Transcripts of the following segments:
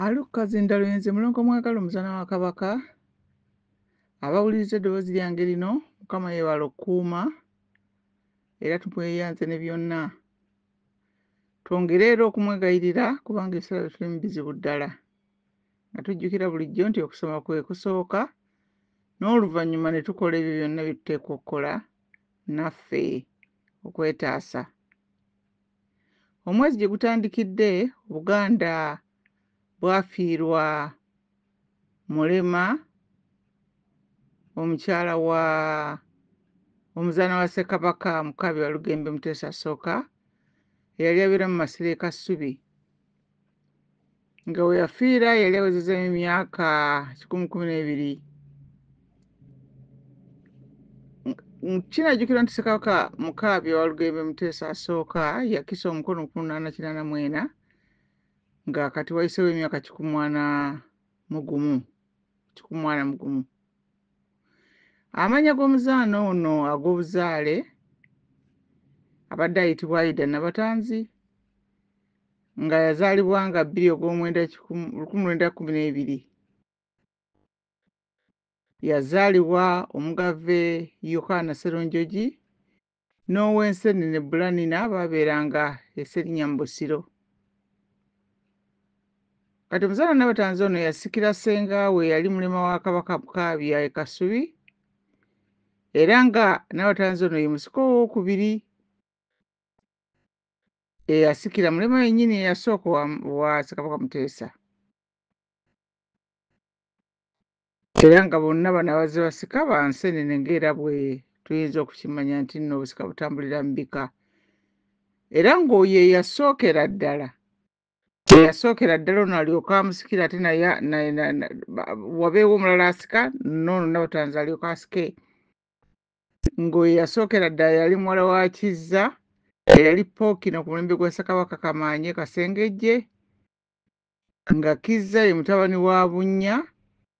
Alukazinda Lwenze mulongo mwagala omuzaana wa Kabaka abawuliriza eddoboozi lyange lino Mukama yeebala okukuuma era tumweyanze ne byonna twongere era okumwegayirira kubanga ebiseera bye tulimu bizibu ddala nga tujjukira bulijjo nti okusoma kwe kusooka n'oluvannyuma ne tukola ebyo byonna bye tuteekwa okukola naffe okwetaasa. Omwezi gye gutandikidde Buganda bwafiirwa mulema omukyala wa omuzaana wa Ssekabaka Mukaabya Walugembe Muteesa I eyali abeera mu Masiro e Kasubi nga we yafiira yali awezezza emyaka 12. Kinajjukirwa nti Ssekabaka Mukaabya Walugembe Muteesa I yakisa omukono 1884 nga kati wayiseewo emyaka 141. Amannya g'omuzaana ono ag'obuzaale abadde ayitibwa Aida Nabatanzi nga yazaalibwa nga 1912. Yazaalibwa Omugave Yokaana Sseronjogi n'Owenseenene Bulanina baabeeranga e Sselinnya-Mbosiro. Kati omuzaana Nabatanzi ono yasikira ssengaawe yali mulema wa Kabaka Mukaabya e Kasubi era nga Nabatanzi ono ye musika owookubiri eyasikira mulema yennyini eyasooka wa Ssekabaka Muteesa. Era nga bonna bano abazze basika ba Nseenene ng'era bwe tuyinza okukimanya nti nno obusika butambulira mu bika. Era ng'oyo eyasookera ddala ono alyoka amusikira ate naye wabeewo omulala asika n'ono Nabatanzi alyoka asike. Ng'oyo eyasookera ddala yali muwala wa Kizza eyali Pookino ku mulembe gwa Ssekabaka Kamaanya Kasengejje, nga Kizza ye mutabani wa Bunnya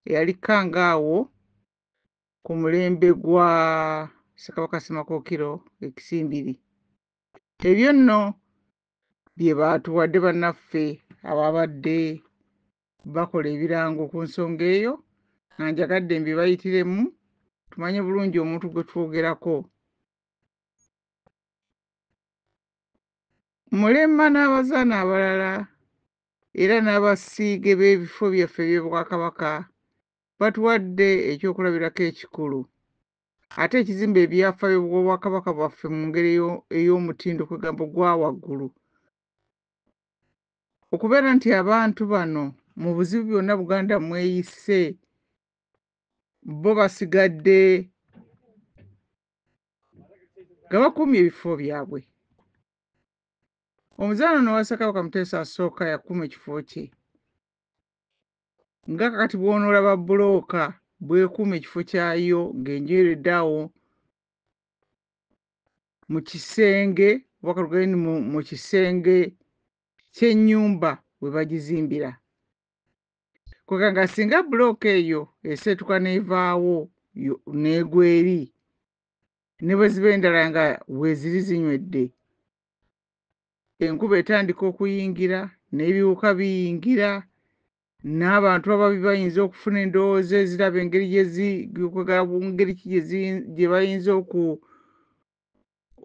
eyali Kangaawo ku mulembe gwa Ssekabaka Ssemakookiro e Kisimbiri. Ebyo nno bye baatuwadde bannaffe ababadde bakola ebirango ku nsonga eyo nga njagadde mbibayitiremu tumanye bulungi omuntu gwe twogerako. Mulema n'abazaana abalala era n'abasiige b'ebifo byaffe eby'Obwakabaka batuwadde ekyokulabirako ekikulu. Ate ekizimbe ebyafaayo by'Obwakabaka bwaffe mu ngeri ey'omutindo kwegamba gwa waggulu. Okubeera nti abantu bano mu buzibu byonna Buganda mweyise bo basigadde nga bakuumye ebifo byabwe. Omuzaana ono wa Ssekabaka Muteesa I yakuuma ekifo kye. Nga kakati bw'onoolaba bbulooka bwekuuma ekifo kyayo ng'enjeredde awo mu kisenge oba kalugende mu kisenge ky'ennyumba we bagizimbira. Kwegamba singa bbulooka eyo eseetuka n'evaawo n'egwa eri ne bwe ziba endala nga weeziri zinywedde, enkuba etandika okuyingira n'ebiwuka biyingira n'abantu ababi bayinza okufuna endowooza eziraba engeri gye bayinza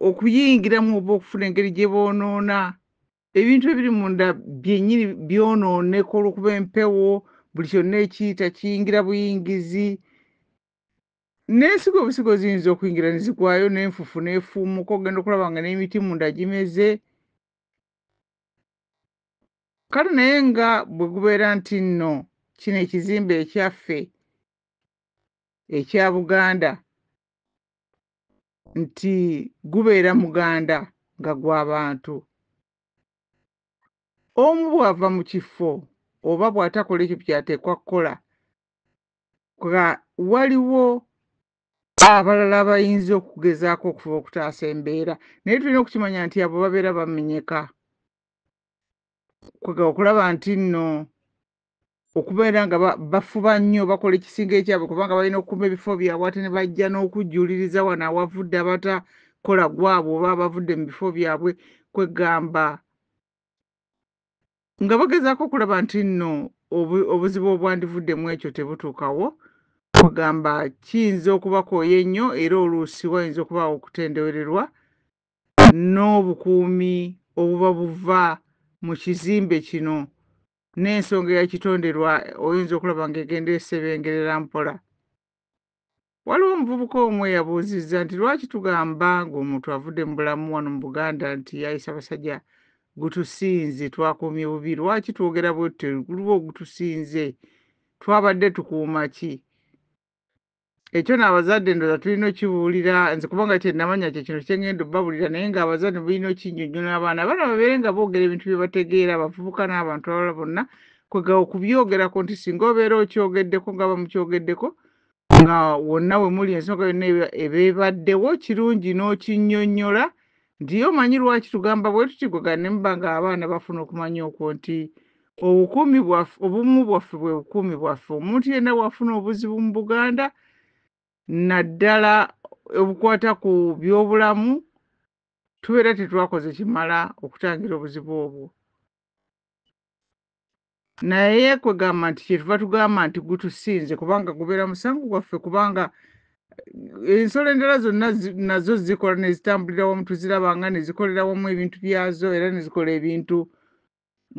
okuyingiramu oba okufuna engeri gye boonoona ebintu ebiri munda byennyini byonooneka olw'okuba empewo buli kyonna ekiyita kiyingira buyingizi. N'ensigo obusigo ziyinza okuyingira ne zigwayo n'enfufu n'efuumuka ogenda okulaba nga n'emiti munda gimeze. Kale naye nga bwe gubeera nti nno kino ekizimbe ekyaffe ekya Buganda nti gubeera muganda nga gw'abantu. Omu bw'ava mu kifo oba bw'atakola ekyo ky'ateekwa kukola, waliwo abalala abayinza okugezaako okufuba okutaasa embeera, naye tulina okukimanya nti abo babeera bamenyeka. Kwegamba okulaba nti nno okubeera nga bafuba nnyo bakola ekisinga ekyabwe kubanga balina okukuuma ebifo byabwe ate ne bajja n'okujjuuliriza wano awavudde abatakola gwabwe oba abavudde mu bifo byabwe, kwegamba nga bagezaako okulaba nti nno obuzibu obwandivudde mu ekyo tebutuukawo kugamba kiyinza okubakooya ennyo era oluusi wayinza okubaawo okutendewererwa n'obukuumi obuba buva mu kizimbe kino n'ensonga eyakitonderwa oyinza okulaba ng'egenda esebengerera mpola. Waliwo omuvubuka omu eyabuuzizza nti lwaki tugamba ng'omuntu avudde mu bulamu wano mu Buganda nti ayisa abasajja gutusinze twakuumye bubi, lwaki twogera bwetyo, guliwo gutusinze, twabadde tukuuma ki? Ekyo n'abazadde ndowooza tulina okibuulira, nze kubanga kye namanya kye kino kye ngenda obbabulira, naye ng'abazadde bulina okinnyonnyola abaana babeere nga boogera ebintu bye bategeera, abavubuka n'abantu abalala bonna kwegaba okubyogerako nti singa obeera okyogeddeko nga bamukyogeddeko nga wonna we muli ensonga yonna ebebaddewo kirungi n'okinnyonnyola nti omanyi lwaki tugamba bwe tuti gwega ne muba nga abaana bafuna okumanya okwo nti obukuumi bwaffe, obumu bwaffe bwe bukuumi bwaffe. Omuntu yenna bw'afuna obuzibu mu Buganda naddala obukwata ku byobulamu tubeera tetwakoze kimala okutangira obuzibu obwo. Naye kwegamba nti kyetuva tugamba nti gutusinze kubanga gubeera musango gwaffe, kubanga ensolo endala zonna nazo zikola ne zitambulira wamu, tuziraba nga ne zikolera wamu ebintu byazo era ne zikola ebintu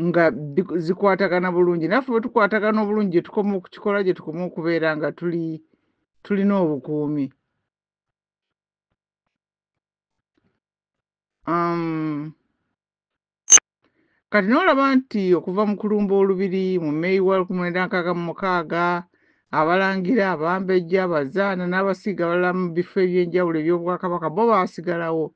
nga zikwatagana bulungi. Naffe bwe tukwatagana obulungi gye tukoma okukikola, gye tukoma okubeera nga tulina obukuumi. Kati n'olaba nti okuva mu kulumba olubiri mu Mei wa 1966 abalangira, abambejja, abazaana n'abasiiga abalala mu bifo eby'enjawulo eby'obwakabaka bo baasigalawo.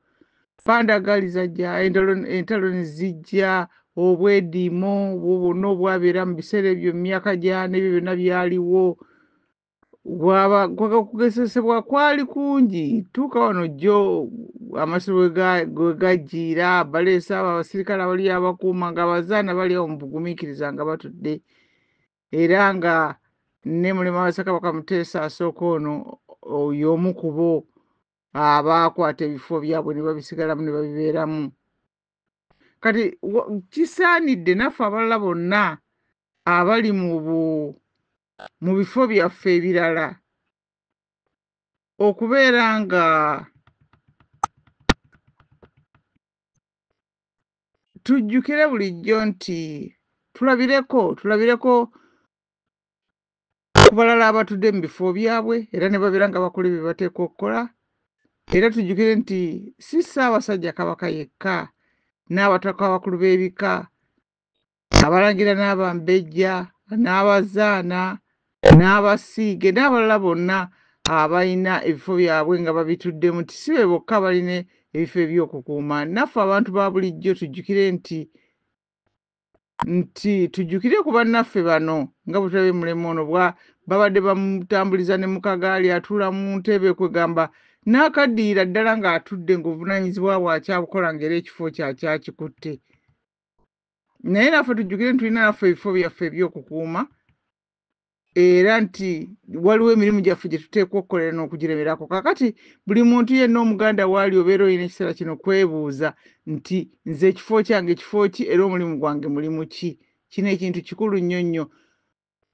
Pandagali zajja, entalo ne zijja, obwediimo bwo bwonna obwabeera mu biseera ebyo mu myaka gy'ana ebyo byonna byaliwo. Okugesesebwa kwali kungi, tuuka wano jjo amasiro gwe gajjiira, baleese abo abasirikale abali abakuuma ng'abazaana bali awo mu bugumiikiriza nga batudde, era nga ne Mulema Ssekabaka Muteesa asooka ono y'omu ku bo abaakwata ebifo byabwe ne babisigalamu ne babibeeramu. Kati kisaanidde naffe abalala bonna abali mu bifo byaffe ebirala okubeera nga tujjukire bulijjo nti tulabireko ku balala abatudde mu bifo byabwe era ne babeera nga bakola bye bateekwa okukola, era tujjukire nti si Ssaabasajja Kabaka yekka, n'abataka abakulu b'ebika, abalangira n'abambejja, n'abazaana, n'abasiige n'abalala bonna abalina ebifo byabwe nga babituddemu, nti si be bokka balina ebifo eby'okukuuma. Naffe abantu ba bulijjo tujjukire nti tujjukire ku bannaffe bano nga bwe tulabe Mulema ono babadde bamutambuliza ne mu kagaali atuula mu ntebe kwegamba n'akaddiira ddala ng'atudde ng'obuvunaanyizibwa bw'akyabukola ng'era ekifo kyakyakikutte. Naye naffe tujjukire nti tulina naffe ebifo byaffe eby'okukuuma era nti waliwo emirimu gyaffe gye tuteekwa okukolera n'okugiremerako. Kakati buli muntu yenna Omuganda waali obeera olina ekiseera kino kwebuuza nti nze ekifo kyange kifo ki era omulimu gwange mulimu ki? Kino ekintu kikulu nnyo nnyo.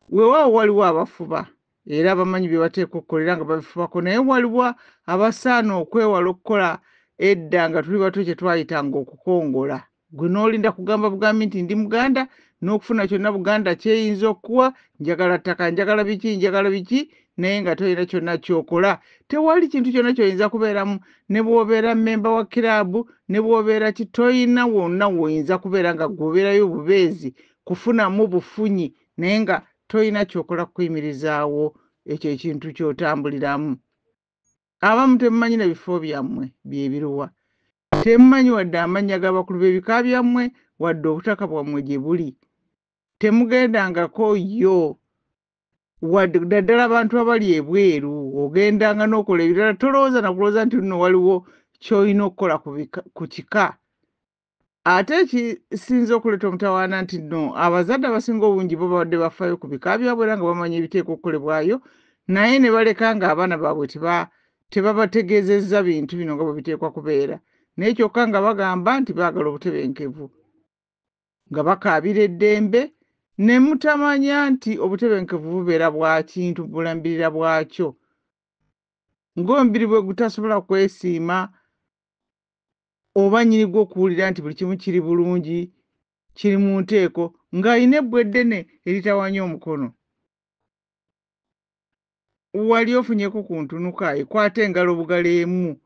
Weewaawo waliwo abafuba era abamanyi bye bateekwa okukolera nga babifubako, naye waliwo abasaana okwewala okukola edda nga tuli bato kye twayitanga okukongola. Gwe n'olinda kugamba bugambi nti ndi Muganda n'okufuna kyonna Buganda kyeyinza okuwa, njagala ttaka, njagala biki, naye nga tolina kyonna ky'okola. Tewali kintu kyonna ky'oyinza kubeeramu, ne bw'obeera mmemba wa kiraabu, ne bw'obeera toyina wonna w'oyinza kubeera nga gw'obeerayo bubeezi kufunamu bufunyi, naye nga toyina ky'okola kuyimirizaawo ekyo ekintu ky'otambuliramu. Abamu temumanyi na bifo byammwe bye biruwa, temumanyi wadde amannya g'abakulu b'ebika byammwe, wadde obutaka bwammwe gye buli. Temugendangako yo wadde ddala abantu abali ebweru, ogendanga n'okola ebirala, tolowooza na kulowooza nti nno waliwo ky'olina okukola ku kika. Ate ekisinza okuleeta omutawaana nti nno abazadde abasinga obungi bo babadde bafaayo ku bika byabwe era nga bamanya ebiteekwa okukolebwayo, naye ne baleka ng'abaana baabwe tebabategeezezza bintu bino nga bwe biteekwa kubeera, naye kyokka nga bagamba nti baagala obutebenkevu, nga bakaabira eddembe ne mutamanya nti obutebenkevu bubeera bwa kintu bulambirira bwakyo ng'omubiri bwe gutasobola kwesiima oba nnyinigwo okuwulira nti buli kimu kiri bulungi kiri mu nteeko ng'alina ebbwa eddene eritawanya omukono. Wali ofunyeko ku ntunuka ekwata engalo bugalo emu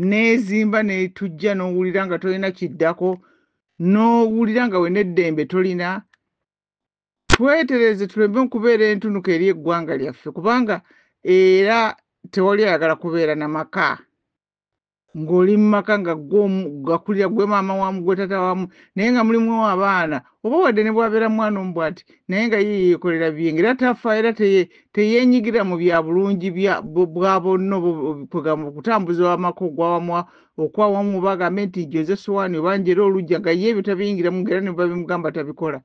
n'ezimba n'etujja n'owulira nga tolina kiddako n'owulira nga we n'eddembe tolina. Twetereze tuleme okubeera entunuka eri eggwanga lyaffe kubanga era tewali ayagala kubeera na maka ng'oli mu maka nga gakulira gwe maama wamu gwe tata wamu naye nga mulimu abaana oba wadde ne bwabeera mwana omu bw'ati naye nga ye yeekolera byenga era tafa era teyeenyigira mu bya bulungi bwa bonna okutambuza amaka ogwawamu okwawamu oba agambe nti njoze essowaani oba njera olujja nga ye ebyo tabiyingiramu era ne babimugamba tabikola.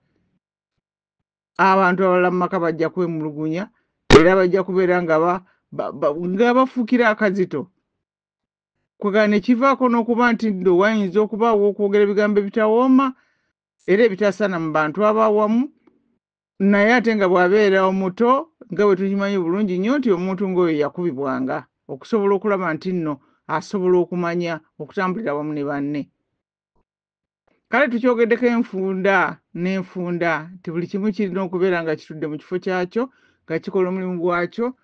Abantu abalala mu maka bajja kwemulugunya era bajja kubeera nga bafuukira akazito. Kwegala ne kivaako n'okuba nti ndo wayinza okubaawo okwogera ebigambo ebitawooma era ebitasaana mu bantu ab'awamu naye ate nga bw'abeera omuto nga bwe tukimanyi bulungi nnyo nti omuntu ng'oyo yakubibwanga okusobola okulaba nti nno asobola okumanya okutambulira wamu ne banne. Kale tukyogeddeko n'enfunda nti buli kimu kirina okubeera nga kitudde mu kifo kyakyo nga kikola omulimu gwakyo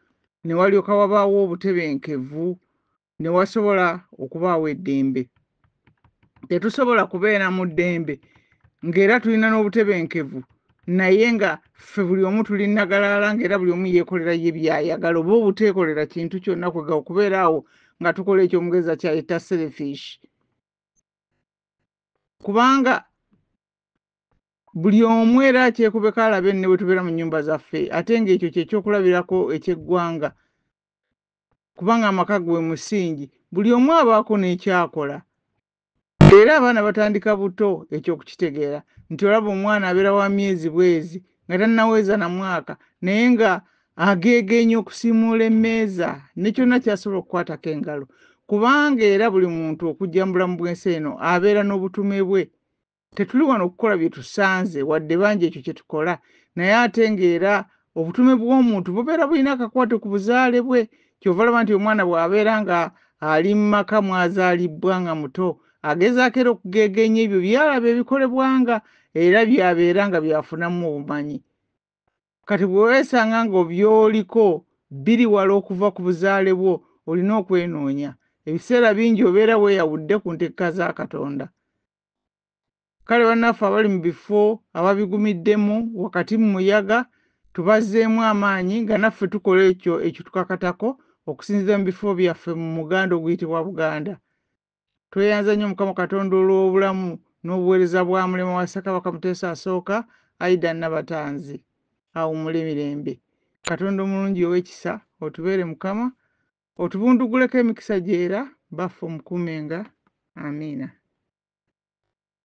ne walyoka wabaawo obutebenkevu ne wasobola okubaawo eddembe. Tetusobola kubeera mu ddembe ng'era tulina n'obutebenkevu naye nga ffe buli omu tuli nnagalaala ng'era buli omu yeekolera ye byayagala oba obuteekolera kintu kyonna kwega okubeera awo nga tukola eky'omugeza kyayita selfish. Kubanga buli omu era akyekubeko alabe ne bwe tubeera mu nnyumba zaffe ate ng'ekyo kye kyokulabirako eky'eggwanga kubanga amaka gwe musingi buli omu abaako n'ekyakola era abaana batandika buto ekyokukitegeera nti olaba omwana abeera wa myezi bwezi nga tannaweeza na mwaka naye nga ageegeenya okusiimuula emmeeza ne kyonna ky'asobola okukwatako engalo kubanga era buli muntu okujja mu bulamu bw'ensi eno abeera n'obutume bwe. Tetuli wano okukola bye tusanze wadde bangi ekyo kye tukola naye ate ng'era obutume bw'omuntu bubeera bulina akakwate ku buzaale bwe. Kyova olaba nti omwana bw'abeera nga ali mu maka mwazaalibbwa nga muto agezaako era okugeegeenya ebyo byalaba ebikolebwanga era byabeera nga byafunamu obumanyi. Kati bwe weesanga nga byoliko biri wala okuva ku buzaale bwo olina okwenoonya. Ebiseera bingi obeera weeyawudde ku nteeka za Katonda. Kale bannaffe abali mu bifo ababigumiddemu wakati mu muyaga tubazzeemu amaanyi nga naffe tukola ekyo tukakatako okusinziira mu bifo byaffe mu muganda oguyitibwa Buganda. Tweyanza nnyo Mukama Katonda olw'obulamu n'obuweereza bwa mulema wa Ssekabaka Muteesa I Aida Nabatanzi awummule mirembe. Katonda omulungi ow'ekisa otubeere Mukama otubunduguleko emikisa gyera baffe omukuumenga. Amiina.